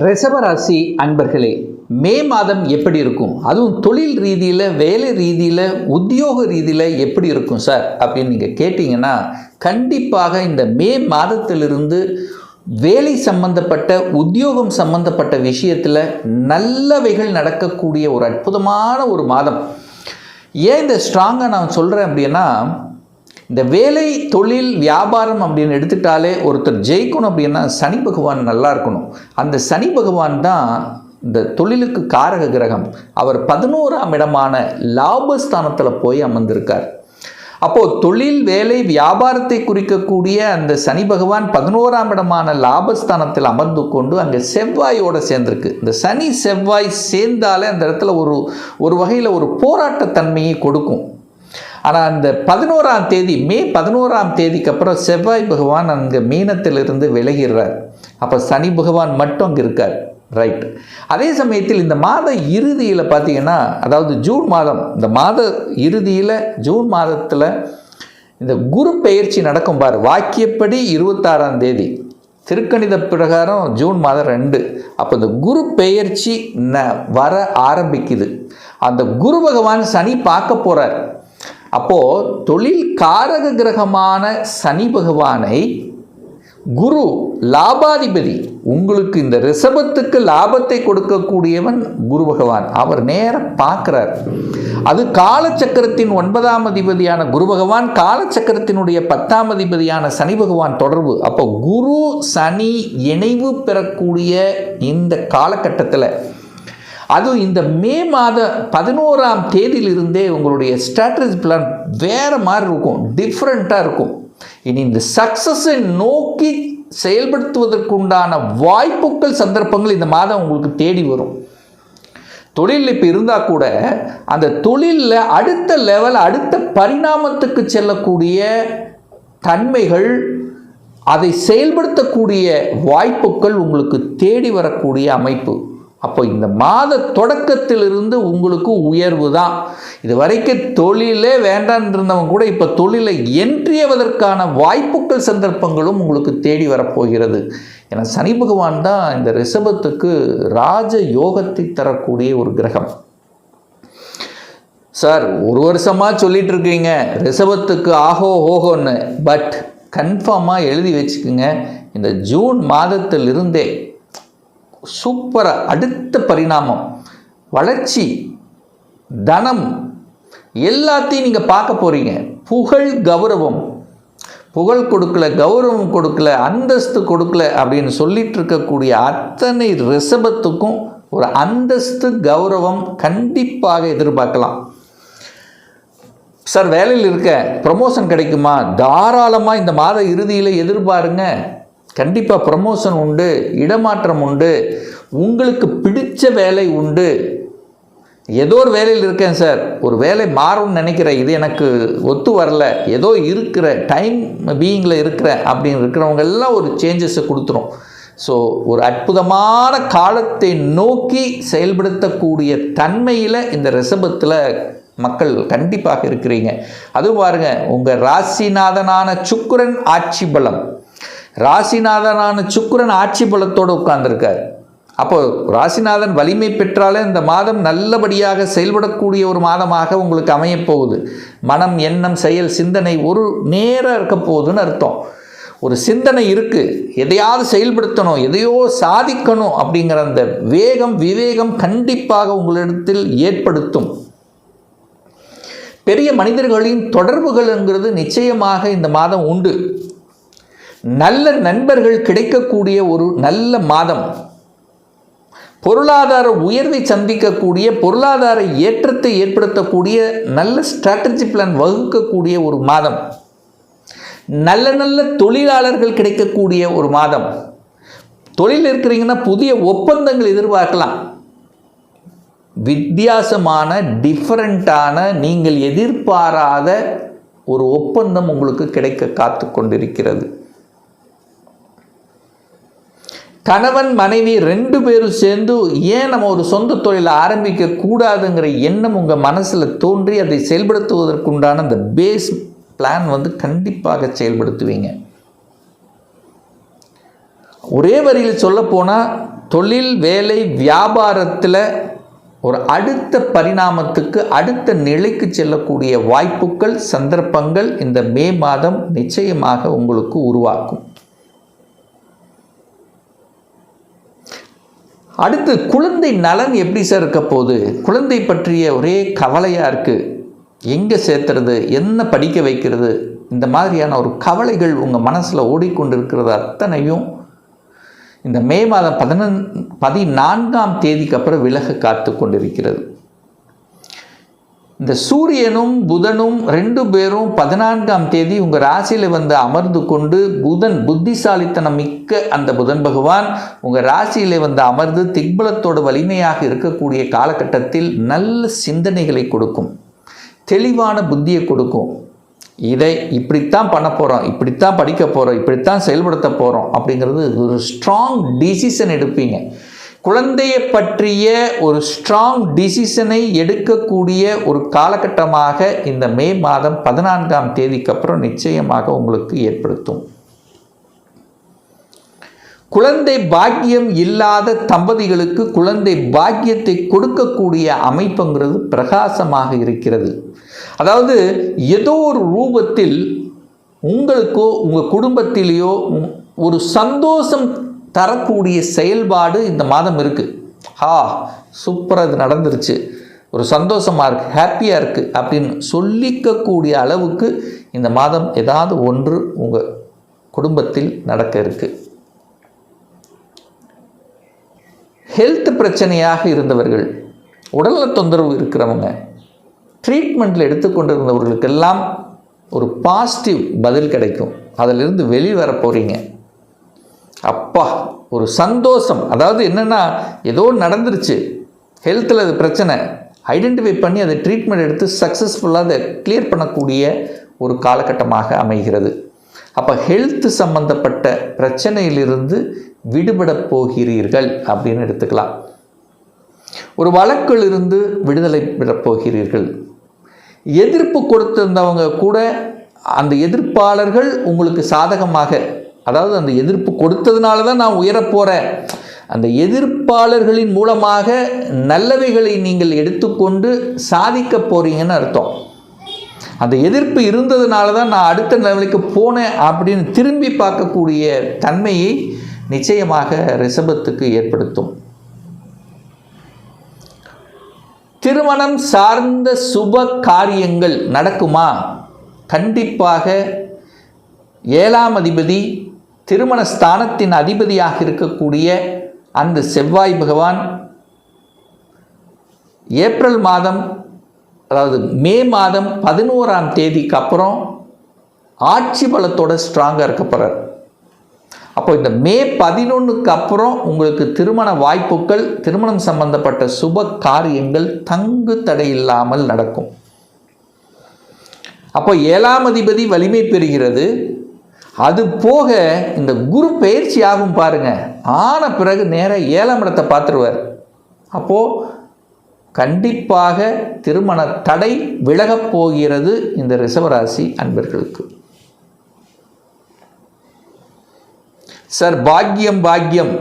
ரிஷபராசி அன்பர்களே, மே மாதம் எப்படி இருக்கும்? அதுவும் தொழில் ரீதியில், வேலை ரீதியில், உத்தியோக ரீதியில் எப்படி இருக்கும் சார் அப்படின்னு நீங்கள் கேட்டிங்கன்னா, கண்டிப்பாக இந்த மே மாதத்திலிருந்து வேலை சம்பந்தப்பட்ட, உத்தியோகம் சம்பந்தப்பட்ட விஷயத்தில் நல்லவைகள் நடக்கக்கூடிய ஒரு அற்புதமான ஒரு மாதம். ஏன் இந்த ஸ்ட்ராங்காக நான் சொல்கிறேன் அப்படின்னா, இந்த வேலை, தொழில், வியாபாரம் அப்படின்னு எடுத்துட்டாலே ஒருத்தர் ஜெயிக்கணும் அப்படின்னா சனி பகவான் நல்லா இருக்கணும். அந்த சனி பகவான் தான் இந்த தொழிலுக்கு காரக கிரகம். அவர் 11ஆம் இடமான லாபஸ்தானத்தில் போய் அமர்ந்திருக்கார். அப்போது தொழில், வேலை, வியாபாரத்தை குறிக்கக்கூடிய அந்த சனி பகவான் 11ஆம் இடமான லாபஸ்தானத்தில் அமர்ந்து கொண்டு அங்கே செவ்வாயோடு சேர்ந்திருக்கு. இந்த சனி செவ்வாய் சேர்ந்தாலே அந்த இடத்துல ஒரு வகையில் ஒரு போராட்டத்தன்மையை கொடுக்கும். ஆனால் அந்த 11ஆம் தேதி, மே 11ஆம் தேதிக்கு அப்புறம் செவ்வாய் பகவான் அங்கே மீனத்திலிருந்து விலகிறார். அப்போ சனி பகவான் மட்டும் அங்கே இருக்கார். ரைட். அதே சமயத்தில் இந்த மாத இறுதியில் பார்த்தீங்கன்னா, அதாவது ஜூன் மாதம், இந்த மாத இறுதியில் ஜூன் மாதத்தில் இந்த குரு பெயர்ச்சி நடக்கும் பார். வாக்கியப்படி 26ஆம் தேதி, திருக்கணித பிரகாரம் ஜூன் மாதம் 2. அப்போ இந்த குரு பெயர்ச்சி வர ஆரம்பிக்குது. அந்த குரு பகவான் சனி பார்க்க போகிறார். அப்போது தொழில் காரக கிரகமான சனி பகவானை குரு லாபாதிபதி, உங்களுக்கு இந்த ரிஷபத்துக்கு லாபத்தை கொடுக்கக்கூடியவன் குரு பகவான், அவர் நேரம் பார்க்குறார். அது காலச்சக்கரத்தின் 9ஆம் அதிபதியான குரு பகவான், காலச்சக்கரத்தினுடைய 10ஆம் அதிபதியான சனி பகவான் தொடர்பு. அப்போ குரு சனி இணைவு பெறக்கூடிய இந்த காலகட்டத்தில், அதுவும் இந்த மே மாத 11ஆம் தேதியிலிருந்தே உங்களுடைய ஸ்ட்ராட்டஜி பிளான் வேறு மாதிரி இருக்கும், டிஃப்ரெண்ட்டாக இருக்கும். இனி இந்த சக்ஸஸை நோக்கி செயல்படுத்துவதற்குண்டான வாய்ப்புகள், சந்தர்ப்பங்கள் இந்த மாதம் உங்களுக்கு தேடி வரும். தொழில் இப்போ இருந்தால் கூட அந்த தொழிலில் அடுத்த லெவல், அடுத்த பரிணாமத்துக்கு செல்லக்கூடிய தன்மைகள், அதை செயல்படுத்தக்கூடிய வாய்ப்புகள் உங்களுக்கு தேடி வரக்கூடிய அமைப்பு. அப்போ இந்த மாத தொடக்கத்திலிருந்து உங்களுக்கு உயர்வு தான். இது வரைக்கும் தொழிலே வேண்டான்னு இருந்தவங்க கூட இப்போ தொழிலை என்றியவதற்கான வாய்ப்புகள், சந்தர்ப்பங்களும் உங்களுக்கு தேடி வரப்போகிறது. ஏன்னா சனி பகவான் தான் இந்த ரிஷபத்துக்கு ராஜ யோகத்தை தரக்கூடிய ஒரு கிரகம். சார், ஒரு வருஷமாக சொல்லிட்டு இருக்கீங்க ரிஷபத்துக்கு ஆஹோ ஓஹோன்னு, பட் கன்ஃபார்மாக எழுதி வச்சுக்கோங்க, இந்த ஜூன் மாதத்திலிருந்தே சூப்பராக அடுத்த பரிணாமம், வளர்ச்சி, தனம் எல்லாத்தையும் நீங்கள் பார்க்க போகிறீங்க. புகழ், கௌரவம், புகழ் கொடுக்கல, கௌரவம் கொடுக்கல, அந்தஸ்து கொடுக்கல அப்படின்னு சொல்லிட்டு இருக்கக்கூடிய அத்தனை ரிஷபத்துக்கும் ஒரு அந்தஸ்து, கௌரவம் கண்டிப்பாக எதிர்பார்க்கலாம். சார், வேலையில் இருக்க ப்ரமோஷன் கிடைக்குமா? தாராளமாக இந்த மாத இறுதியில் எதிர்பாருங்க. கண்டிப்பாக ப்ரமோஷன் உண்டு, இடமாற்றம் உண்டு, உங்களுக்கு பிடிச்ச வேலை உண்டு. ஏதோ ஒரு வேலையில் இருக்கேன் சார், ஒரு வேலை மாறும்னு நினைக்கிறேன், இது எனக்கு ஒத்து வரல, ஏதோ இருக்கிற டைம் பீயிங்கில் இருக்கிறேன் அப்படின்னு இருக்கிறவங்க எல்லாம் ஒரு சேஞ்சஸை கொடுத்துரும். ஸோ ஒரு அற்புதமான காலத்தை நோக்கி செயல்படுத்தக்கூடிய தன்மையில் இந்த ரிஷபத்தில் மக்கள் கண்டிப்பாக இருக்கிறீங்க. அதுவும் பாருங்கள், உங்கள் ராசிநாதனான சுக்கிரன் ஆட்சி பலம், ராசிநாதனான சுக்கிரன் ஆட்சி பலத்தோடு உட்கார்ந்துருக்கார். அப்போது ராசிநாதன் வலிமை பெற்றாலே இந்த மாதம் நல்லபடியாக செயல்படக்கூடிய ஒரு மாதமாக உங்களுக்கு அமையப்போகுது. மனம், எண்ணம், செயல், சிந்தனை ஒரு நேரம் இருக்க போகுதுன்னு அர்த்தம். ஒரு சிந்தனை இருக்குது, எதையாவது செயல்படுத்தணும், எதையோ சாதிக்கணும் அப்படிங்கிற அந்த வேகம், விவேகம் கண்டிப்பாக உங்களிடத்தில் ஏற்படுத்தும். பெரிய மனிதர்களின் தொடர்புகள்ங்கிறது நிச்சயமாக இந்த மாதம் உண்டு. நல்ல நண்பர்கள் கிடைக்கக்கூடிய ஒரு நல்ல மாதம். பொருளாதார உயர்வை சந்திக்கக்கூடிய, பொருளாதார ஏற்றத்தை ஏற்படுத்தக்கூடிய, நல்ல ஸ்ட்ராட்டஜி பிளான் வகுக்கக்கூடிய ஒரு மாதம். நல்ல நல்ல தொழிலாளர்கள் கிடைக்கக்கூடிய ஒரு மாதம். தொழில் இருக்கிறீங்கன்னா புதிய ஒப்பந்தங்கள் எதிர்பார்க்கலாம். வித்தியாசமான, டிஃபரண்டான, நீங்கள் எதிர்பாராத ஒரு ஒப்பந்தம் உங்களுக்கு கிடைக்க காத்து கொண்டிருக்கிறது. கணவன் மனைவி 2 பேரும் சேர்ந்து ஏன் நம்ம ஒரு சொந்த தொழிலை ஆரம்பிக்க கூடாதுங்கிற எண்ணம் உங்கள் மனசில் தோன்றி அதை செயல்படுத்துவதற்குண்டான அந்த பேஸ் பிளான் கண்டிப்பாக செயல்படுத்துவீங்க. ஒரே வரியில் சொல்லப்போனால் தொழில், வேலை, வியாபாரத்தில் ஒரு அடுத்த பரிணாமத்துக்கு, அடுத்த நிலைக்கு செல்லக்கூடிய வாய்ப்புகள், சந்தர்ப்பங்கள் இந்த மே மாதம் நிச்சயமாக உங்களுக்கு உருவாக்கும். அடுத்து குழந்தை நலன் எப்படி சார் இருக்க போகுது? குழந்தை பற்றிய ஒரே கவலையாக இருக்குது. எங்கே சேர்த்துறது, என்ன படிக்க வைக்கிறது, இந்த மாதிரியான ஒரு கவலைகள் உங்கள் மனசில் ஓடிக்கொண்டிருக்கிறது அத்தனையும் இந்த மே மாதம் 14ஆம் தேதிக்கு அப்புறம் விலக காத்து கொண்டிருக்கிறது. இந்த சூரியனும் புதனும் 2 பேரும் 14ஆம் தேதி உங்கள் ராசியில் வந்து அமர்ந்து கொண்டு, புதன் புத்திசாலித்தனம் மிக்க அந்த புதன் பகவான் உங்கள் ராசியில் வந்து அமர்ந்து திக்பலத்தோடு வலிமையாக இருக்கக்கூடிய காலகட்டத்தில் நல்ல சிந்தனைகளை கொடுக்கும், தெளிவான புத்தியை கொடுக்கும். இதை இப்படித்தான் பண்ண போகிறோம், இப்படித்தான் படிக்க போகிறோம், இப்படித்தான் செயல்படுத்த போகிறோம் அப்படிங்கிறது ஒரு ஸ்ட்ராங் டிசிஷன் எடுப்பீங்க. குழந்தையை பற்றிய ஒரு ஸ்ட்ராங் டிசிஷனை எடுக்கக்கூடிய ஒரு காலகட்டமாக இந்த மே மாதம் 14ஆம் தேதிக்கு அப்புறம் நிச்சயமாக உங்களுக்கு ஏற்படுத்தும். குழந்தை பாக்கியம் இல்லாத தம்பதிகளுக்கு குழந்தை பாக்கியத்தை கொடுக்கக்கூடிய அமைப்புங்கிறது பிரகாசமாக இருக்கிறது. அதாவது ஏதோ ஒரு ரூபத்தில் உங்களுக்கோ உங்கள் குடும்பத்திலேயோ ஒரு சந்தோஷம் தரக்கூடிய செயல்பாடு இந்த மாதம் இருக்குது. சூப்பராக இது நடந்துருச்சு, ஒரு சந்தோஷமாக இருக்குது, ஹாப்பியாக இருக்குது அப்படின்னு சொல்லிக்கக்கூடிய அளவுக்கு இந்த மாதம் ஏதாவது ஒன்று உங்கள் குடும்பத்தில் நடக்க இருக்குது. ஹெல்த் பிரச்சனையாக இருந்தவர்கள், உடல்நல தொந்தரவு இருக்கிறவங்க, ட்ரீட்மெண்ட்டில் எடுத்துக்கொண்டிருந்தவர்களுக்கெல்லாம் ஒரு பாசிட்டிவ் பதில் கிடைக்கும். அதிலிருந்து வெளிவர போகிறீங்க. அப்பா ஒரு சந்தோஷம். அதாவது என்னென்னா, ஏதோ நடந்துருச்சு, ஹெல்த்தில் அது பிரச்சனை, ஐடென்டிஃபை பண்ணி அதை ட்ரீட்மெண்ட் எடுத்து சக்ஸஸ்ஃபுல்லாக அதை கிளியர் பண்ணக்கூடிய ஒரு காலகட்டமாக அமைகிறது. அப்போ ஹெல்த் சம்பந்தப்பட்ட பிரச்சனையிலிருந்து விடுபட போகிறீர்கள் அப்படின்னு எடுத்துக்கலாம். ஒரு வழக்கிலிருந்து விடுதலை பெற போகிறீர்கள். எதிர்ப்பு கொடுத்திருந்தவங்க கூட அந்த எதிர்ப்பாளர்கள் உங்களுக்கு சாதகமாக, அதாவது அந்த எதிர்ப்பு கொடுத்ததுனால தான் நான் உயரப் போகிறேன், அந்த எதிர்ப்பாளர்களின் மூலமாக நல்லவைகளை நீங்கள் எடுத்துக்கொண்டு சாதிக்க போகிறீங்கன்னு அர்த்தம். அந்த எதிர்ப்பு இருந்ததுனால தான் நான் அடுத்த லெவலுக்கு போனேன் அப்படின்னு திரும்பி பார்க்கக்கூடிய தன்மையை நிச்சயமாக ரிஷபத்துக்கு ஏற்படுத்தும். திருமணம் சார்ந்த சுப காரியங்கள் நடக்குமா? கண்டிப்பாக 7ஆம் அதிபதி, திருமண ஸ்தானத்தின் அதிபதியாக இருக்கக்கூடிய அந்த செவ்வாய் பகவான் ஏப்ரல் மாதம், அதாவது மே மாதம் 11ஆம் தேதிக்கு அப்புறம் ஆட்சி பலத்தோட ஸ்ட்ராங்காக இருக்க போகிறார். அப்போ இந்த மே 11க்கு அப்புறம் உங்களுக்கு திருமண வாய்ப்புகள், திருமணம் சம்பந்தப்பட்ட சுப காரியங்கள் தங்கு தடை இல்லாமல் நடக்கும். அப்போ 7ஆம் அதிபதி வலிமை பெறுகிறது. அது போக இந்த குரு பயிற்சி ஆகும் பாருங்க, ஆன பிறகு நேராக 7ஆம் இடத்தை பார்த்துருவார். அப்போது கண்டிப்பாக திருமண தடை விலகப் போகிறது இந்த ரிஷபராசி அன்பர்களுக்கு. சார் பாக்கியம் பாக்கியம்,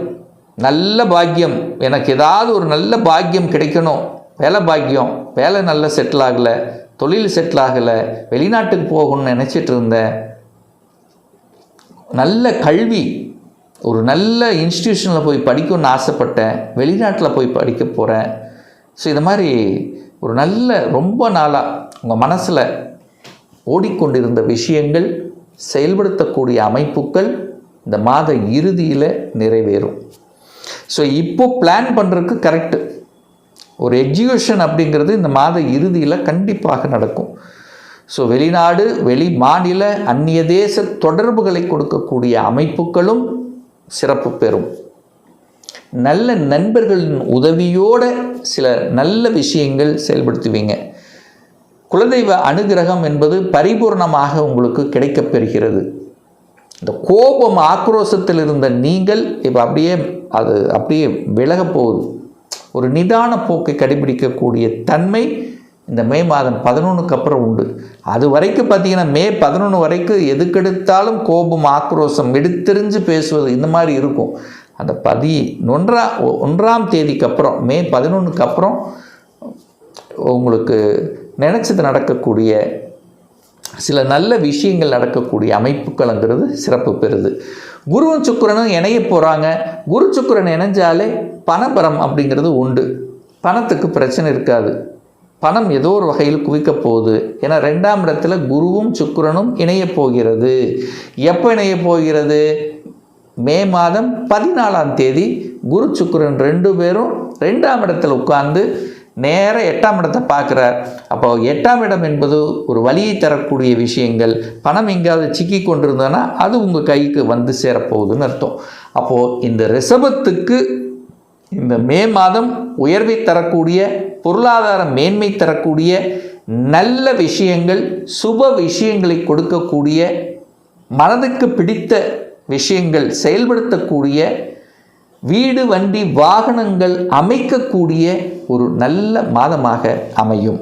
நல்ல பாக்கியம், எனக்கு ஏதாவது ஒரு நல்ல பாக்கியம் கிடைக்கணும், வேலை பாக்கியம், வேலை நல்ல செட்டில் ஆகலை, தொழில் செட்டில் ஆகலை, வெளிநாட்டுக்கு போகணும்னு நினச்சிட்டு இருந்தேன், நல்ல கல்வி, ஒரு நல்ல இன்ஸ்டிடியூஷனில் போய் படிக்கணும்னு ஆசைப்பட்டேன், வெளிநாட்டில் போய் படிக்க போகிறேன். ஸோ இது மாதிரி ஒரு நல்ல ரொம்ப நாளாக உங்கள் மனசில் ஓடிக்கொண்டிருந்த விஷயங்கள் செயல்படுத்தக்கூடிய அமைப்புகள் இந்த மாத இறுதியில் நிறைவேறும். ஸோ இப்போ பிளான் பண்ணுறதுக்கு கரெக்டு. ஒரு எக்ஸிக்யூஷன் அப்படிங்கிறது இந்த மாத இறுதியில் கண்டிப்பாக நடக்கும். ஸோ வெளிநாடு, வெளி மாநில, அந்நிய தேச தொடர்புகளை கொடுக்கக்கூடிய அமைப்புகளும் சிறப்பு பெறும். நல்ல நண்பர்களின் உதவியோடு சில நல்ல விஷயங்கள் செயல்படுத்துவீங்க. குலதெய்வ அனுகிரகம் என்பது பரிபூர்ணமாக உங்களுக்கு கிடைக்கப்பெறுகிறது. இந்த கோபம் ஆக்ரோஷத்தில் இருந்த நீங்கள் இப்போ அப்படியே விலக போகுது. ஒரு நிதான போக்கை கடைபிடிக்கக்கூடிய தன்மை இந்த மே மாதம் 11க்கு அப்புறம் உண்டு. அது வரைக்கும் பார்த்தீங்கன்னா மே 11 வரைக்கும் எதுக்கெடுத்தாலும் கோபம், ஆக்ரோஷம், எடுத்தெறிஞ்சு பேசுவது இந்த மாதிரி இருக்கும். அந்த 1ஆம் தேதிக்கு அப்புறம் மே 11க்கு அப்புறம் உங்களுக்கு நினச்சது நடக்கக்கூடிய சில நல்ல விஷயங்கள் நடக்கக்கூடிய அமைப்புகள்ங்கிறது சிறப்பு பெறுது. குருவும் சுக்கிரனும் இணைய போகிறாங்க. குரு சுக்கிரன் இணைஞ்சாலே பணபரம் அப்படிங்கிறது உண்டு. பணத்துக்கு பிரச்சனை இருக்காது. பணம் ஏதோ ஒரு வகையில் குவிக்க போகுது. ஏன்னா 2ஆம் இடத்துல குருவும் சுக்கிரனும் இணைய போகிறது. எப்போ இணைய போகிறது? மே மாதம் 14ஆம் தேதி குரு சுக்கிரன் 2 பேரும் 2ஆம் இடத்துல உட்கார்ந்து நேர 8ஆம் இடத்தை பார்க்குறார். அப்போ 8ஆம் இடம் என்பது ஒரு வலியை தரக்கூடிய விஷயங்கள். பணம் எங்கேயாவது சிக்கி கொண்டிருந்தோன்னா அது உங்கள் கைக்கு வந்து சேரப்போகுதுன்னு அர்த்தம். அப்போது இந்த ரிஷபத்துக்கு இந்த மே மாதம் உயர்வை தரக்கூடிய, பொருளாதார மேன்மை தரக்கூடிய நல்ல விஷயங்கள், சுப விஷயங்களை கொடுக்கக்கூடிய, மனதுக்கு பிடித்த விஷயங்கள் செயல்படுத்தக்கூடிய, வீடு வண்டி வாகனங்கள் அமைக்கக்கூடிய ஒரு நல்ல மாதமாக அமையும்.